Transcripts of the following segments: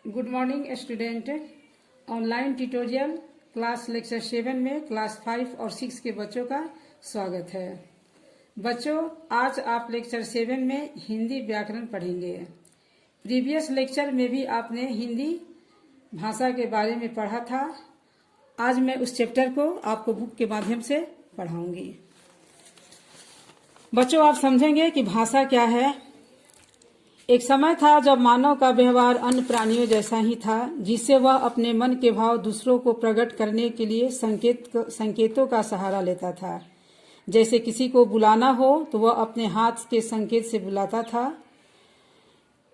Good morning student. Online tutorial class lecture 7 में class 5 और 6 के बच्चों का स्वागत है। बच्चों, आज आप लेक्चर 7 में हिंदी व्याकरण पढ़ेंगे। प्रीवियस लेक्चर में भी आपने हिंदी भाषा के बारे में पढ़ा था। आज मैं उस चैप्टर को आपको बुक के माध्यम से पढ़ाऊंगी। बच्चों, आप समझेंगे कि भाषा क्या है। एक समय था जब मानव का व्यवहार अन्य प्राणियों जैसा ही था, जिससे वह अपने मन के भाव दूसरों को प्रकट करने के लिए संकेतों का सहारा लेता था। जैसे किसी को बुलाना हो तो वह अपने हाथ के संकेत से बुलाता था।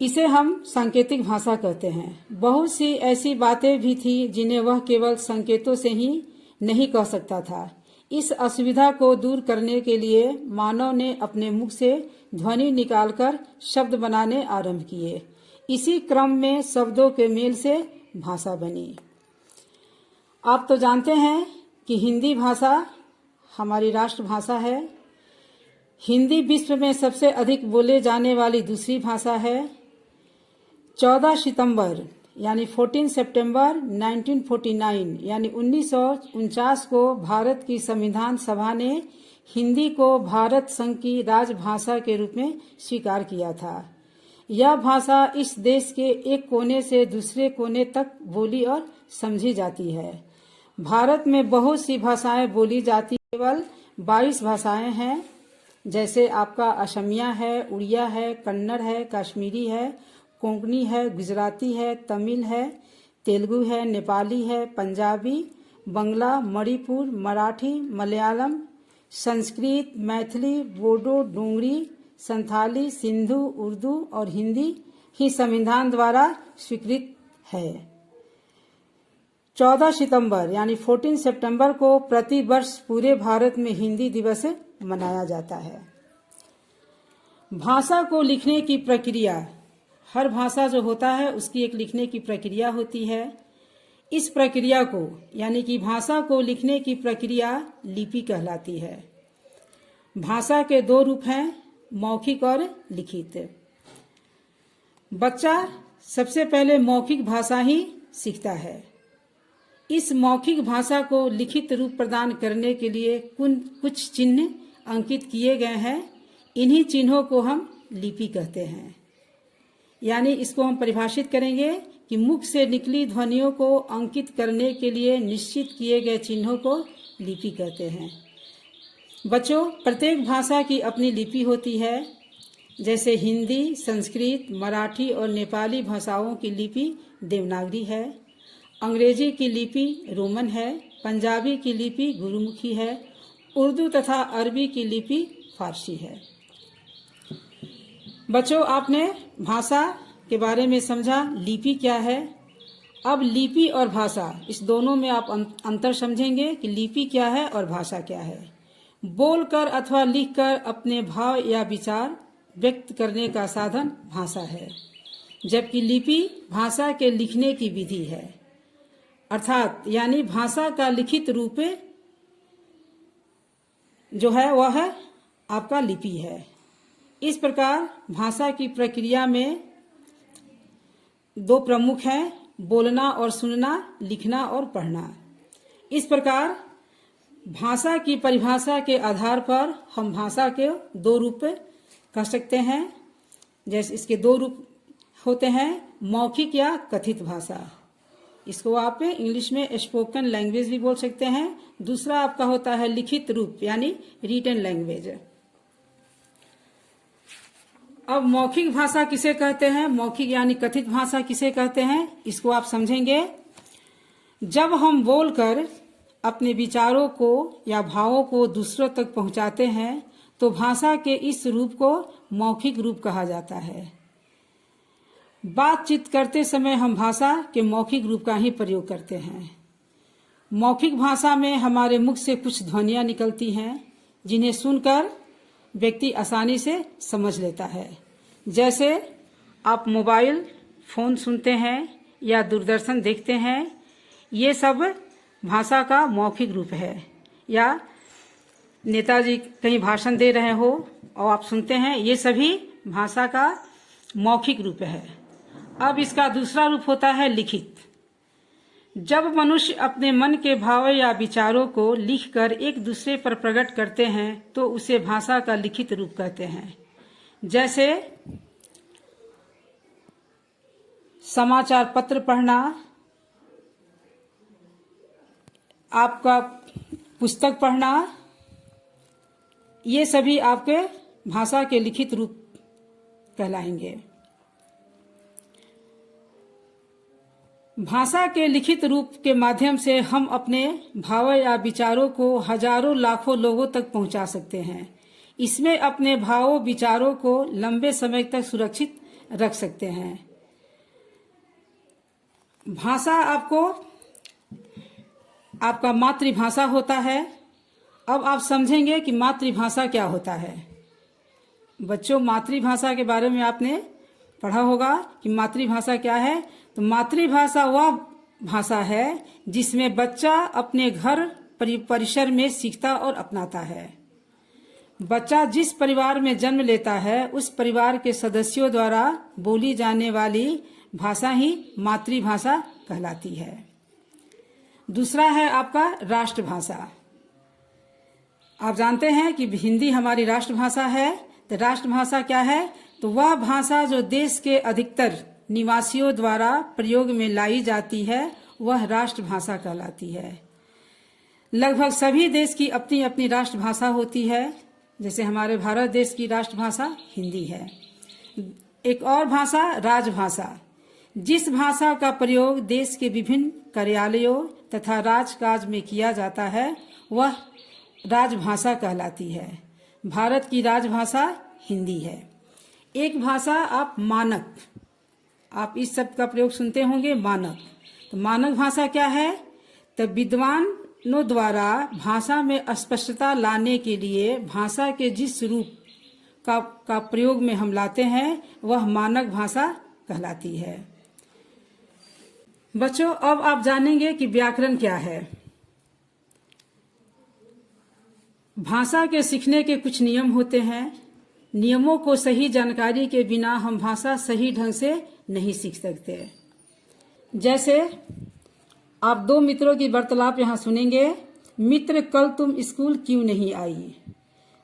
इसे हम सांकेतिक भाषा कहते हैं। बहुत सी ऐसी बातें भी थी जिन्हें वह केवल संकेतों से ही नहीं कह सकता था। इस असुविधा को दूर करने के लिए मानव ने अपने मुख से ध्वनि निकालकर शब्द बनाने आरंभ किए। इसी क्रम में शब्दों के मेल से भाषा बनी। आप तो जानते हैं कि हिंदी भाषा हमारी राष्ट्रभाषा है। हिंदी विश्व में सबसे अधिक बोले जाने वाली दूसरी भाषा है। 14 सितंबर यानी 14 सितंबर 1949 यानी 1949 को भारत की संविधान सभा ने हिंदी को भारत संघ की राजभाषा के रूप में स्वीकार किया था। यह भाषा इस देश के एक कोने से दूसरे कोने तक बोली और समझी जाती है। भारत में बहुत सी भाषाएं बोली जाती, केवल 22 भाषाएं हैं। जैसे आपका असमिया है, उड़िया है, कन्नड़ है, कश्मीरी है, कोंकणी है, गुजराती है, तमिल है, तेलुगु है, नेपाली है, पंजाबी, बंगला, मणिपुर, मराठी, मलयालम, संस्कृत, मैथिली, बोडो, डोंगरी, संथाली, सिंधु, उर्दू और हिंदी ही संविधान द्वारा स्वीकृत है। 14 सितंबर यानी 14 सितंबर को प्रति वर्ष पूरे भारत में हिंदी दिवस मनाया जाता है। भाषा को लिखने की प्रक्रिया, हर भाषा जो होता है उसकी एक लिखने की प्रक्रिया होती है। इस प्रक्रिया को यानी कि भाषा को लिखने की प्रक्रिया लिपि कहलाती है। भाषा के दो रूप हैं, मौखिक और लिखित। बच्चा सबसे पहले मौखिक भाषा ही सीखता है। इस मौखिक भाषा को लिखित रूप प्रदान करने के लिए कुछ चिन्ह अंकित किए गए हैं। इन्हीं चिन्हों को हम लिपि कहते हैं। यानी इसको हम परिभाषित करेंगे कि मुख से निकली ध्वनियों को अंकित करने के लिए निश्चित किए गए चिन्हों को लिपि कहते हैं। बच्चों, प्रत्येक भाषा की अपनी लिपि होती है। जैसे हिंदी, संस्कृत, मराठी और नेपाली भाषाओं की लिपि देवनागरी है। अंग्रेजी की लिपि रोमन है। पंजाबी की लिपि गुरुमुखी है। उर्दू तथा अरबी की लिपि फारसी है। बच्चों, आपने भाषा के बारे में समझा, लिपि क्या है। अब लिपि और भाषा, इस दोनों में आप अंतर समझेंगे कि लिपि क्या है और भाषा क्या है। बोलकर अथवा लिखकर अपने भाव या विचार व्यक्त करने का साधन भाषा है, जबकि लिपि भाषा के लिखने की विधि है। अर्थात यानी भाषा का लिखित रूप जो है वह है आपका लिपि है। इस प्रकार भाषा की प्रक्रिया में दो प्रमुख हैं, बोलना और सुनना, लिखना और पढ़ना। इस प्रकार भाषा की परिभाषा के आधार पर हम भाषा के दो रूप कह सकते हैं। जैसे इसके दो रूप होते हैं, मौखिक या कथित भाषा। इसको आप इंग्लिश में स्पोकन लैंग्वेज भी बोल सकते हैं। दूसरा आपका होता है लिखित रूप यानी रिटन लैंग्वेज। अब मौखिक भाषा किसे कहते हैं, मौखिक यानी कथित भाषा किसे कहते हैं, इसको आप समझेंगे। जब हम बोलकर अपने विचारों को या भावों को दूसरों तक पहुंचाते हैं तो भाषा के इस रूप को मौखिक रूप कहा जाता है। बातचीत करते समय हम भाषा के मौखिक रूप का ही प्रयोग करते हैं। मौखिक भाषा में हमारे मुख से कुछ ध्वनियां निकलती हैं जिन्हें सुनकर व्यक्ति आसानी से समझ लेता है। जैसे आप मोबाइल फोन सुनते हैं या दूरदर्शन देखते हैं, ये सब भाषा का मौखिक रूप है। या नेताजी कहीं भाषण दे रहे हो और आप सुनते हैं, ये सभी भाषा का मौखिक रूप है। अब इसका दूसरा रूप होता है लिखित। जब मनुष्य अपने मन के भाव या विचारों को लिखकर एक दूसरे पर प्रकट करते हैं तो उसे भाषा का लिखित रूप कहते हैं। जैसे समाचार पत्र पढ़ना, आपका पुस्तक पढ़ना, ये सभी आपके भाषा के लिखित रूप कहलाएंगे। भाषा के लिखित रूप के माध्यम से हम अपने भाव या विचारों को हजारों लाखों लोगों तक पहुंचा सकते हैं। इसमें अपने भावों विचारों को लंबे समय तक सुरक्षित रख सकते हैं। भाषा आपका मातृभाषा होता है। अब आप समझेंगे कि मातृभाषा क्या होता है। बच्चों, मातृभाषा के बारे में आपने पढ़ा होगा कि मातृभाषा क्या है। तो मातृभाषा वह भाषा है जिसमें बच्चा अपने घर परिसर में सीखता और अपनाता है। बच्चा जिस परिवार में जन्म लेता है उस परिवार के सदस्यों द्वारा बोली जाने वाली भाषा ही मातृभाषा कहलाती है। दूसरा है आपका राष्ट्रभाषा। आप जानते हैं कि हिंदी हमारी राष्ट्रभाषा है। तो राष्ट्रभाषा क्या है? तो वह भाषा जो देश के अधिकतर निवासियों द्वारा प्रयोग में लाई जाती है वह राष्ट्रभाषा कहलाती है। लगभग सभी देश की अपनी अपनी राष्ट्रभाषा होती है। जैसे हमारे भारत देश की राष्ट्रभाषा हिंदी है। एक और भाषा राजभाषा, जिस भाषा का प्रयोग देश के विभिन्न कार्यालयों तथा राजकाज में किया जाता है वह राजभाषा कहलाती है। भारत की राजभाषा हिंदी है। एक भाषा आप मानक, आप इस शब्द का प्रयोग सुनते होंगे मानक। तो मानक भाषा क्या है? तो विद्वानों द्वारा भाषा में स्पष्टता लाने के लिए भाषा के जिस रूप का प्रयोग में हम लाते हैं वह मानक भाषा कहलाती है। बच्चों, अब आप जानेंगे कि व्याकरण क्या है। भाषा के सीखने के कुछ नियम होते हैं। नियमों को सही जानकारी के बिना हम भाषा सही ढंग से नहीं सीख सकते। जैसे आप दो मित्रों की वार्तालाप यहाँ सुनेंगे। मित्र, कल तुम स्कूल क्यों नहीं आई?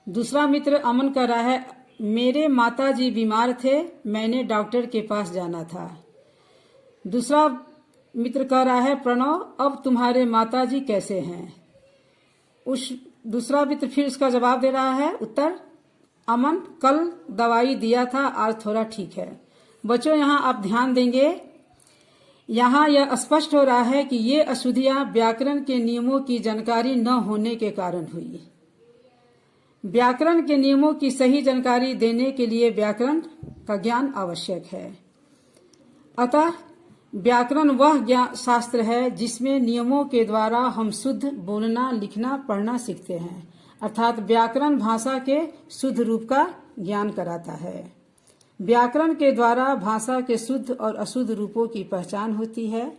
दूसरा मित्र अमन कह रहा है, मेरे माताजी बीमार थे, मैंने डॉक्टर के पास जाना था। दूसरा मित्र कह रहा है, प्रणव, अब तुम्हारे माताजी कैसे हैं? दूसरा मित्र फिर उसका जवाब दे रहा है, उत्तर, अमन, कल दवाई दिया था, आज थोड़ा ठीक है। बच्चों, यहाँ आप ध्यान देंगे, यहाँ यह स्पष्ट हो रहा है कि ये अशुद्धियां व्याकरण के नियमों की जानकारी न होने के कारण हुई। व्याकरण के नियमों की सही जानकारी देने के लिए व्याकरण का ज्ञान आवश्यक है। अतः व्याकरण वह शास्त्र है जिसमें नियमों के द्वारा हम शुद्ध बोलना, लिखना, पढ़ना सीखते हैं। अर्थात व्याकरण भाषा के शुद्ध रूप का ज्ञान कराता है। व्याकरण के द्वारा भाषा के शुद्ध और अशुद्ध रूपों की पहचान होती है।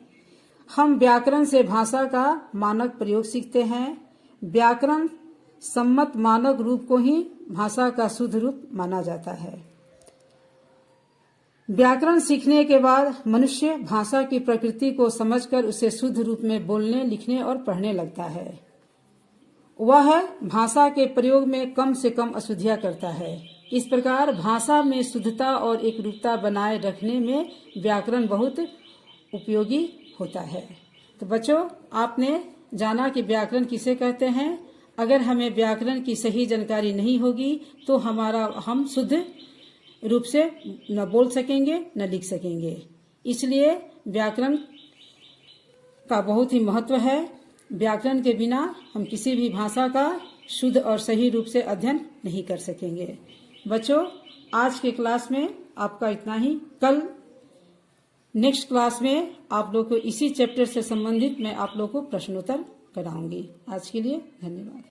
हम व्याकरण से भाषा का मानक प्रयोग सीखते हैं। व्याकरण सम्मत मानक रूप को ही भाषा का शुद्ध रूप माना जाता है। व्याकरण सीखने के बाद मनुष्य भाषा की प्रकृति को समझकर उसे शुद्ध रूप में बोलने, लिखने और पढ़ने लगता है। वह भाषा के प्रयोग में कम से कम अशुद्धियां करता है। इस प्रकार भाषा में शुद्धता और एकरूपता बनाए रखने में व्याकरण बहुत उपयोगी होता है। तो बच्चों, आपने जाना कि व्याकरण किसे कहते हैं। अगर हमें व्याकरण की सही जानकारी नहीं होगी तो हम शुद्ध रूप से न बोल सकेंगे न लिख सकेंगे। इसलिए व्याकरण का बहुत ही महत्व है। व्याकरण के बिना हम किसी भी भाषा का शुद्ध और सही रूप से अध्ययन नहीं कर सकेंगे। बच्चों, आज के क्लास में आपका इतना ही। कल नेक्स्ट क्लास में आप लोग को इसी चैप्टर से संबंधित मैं आप लोग को प्रश्नोत्तर कराऊंगी। आज के लिए धन्यवाद।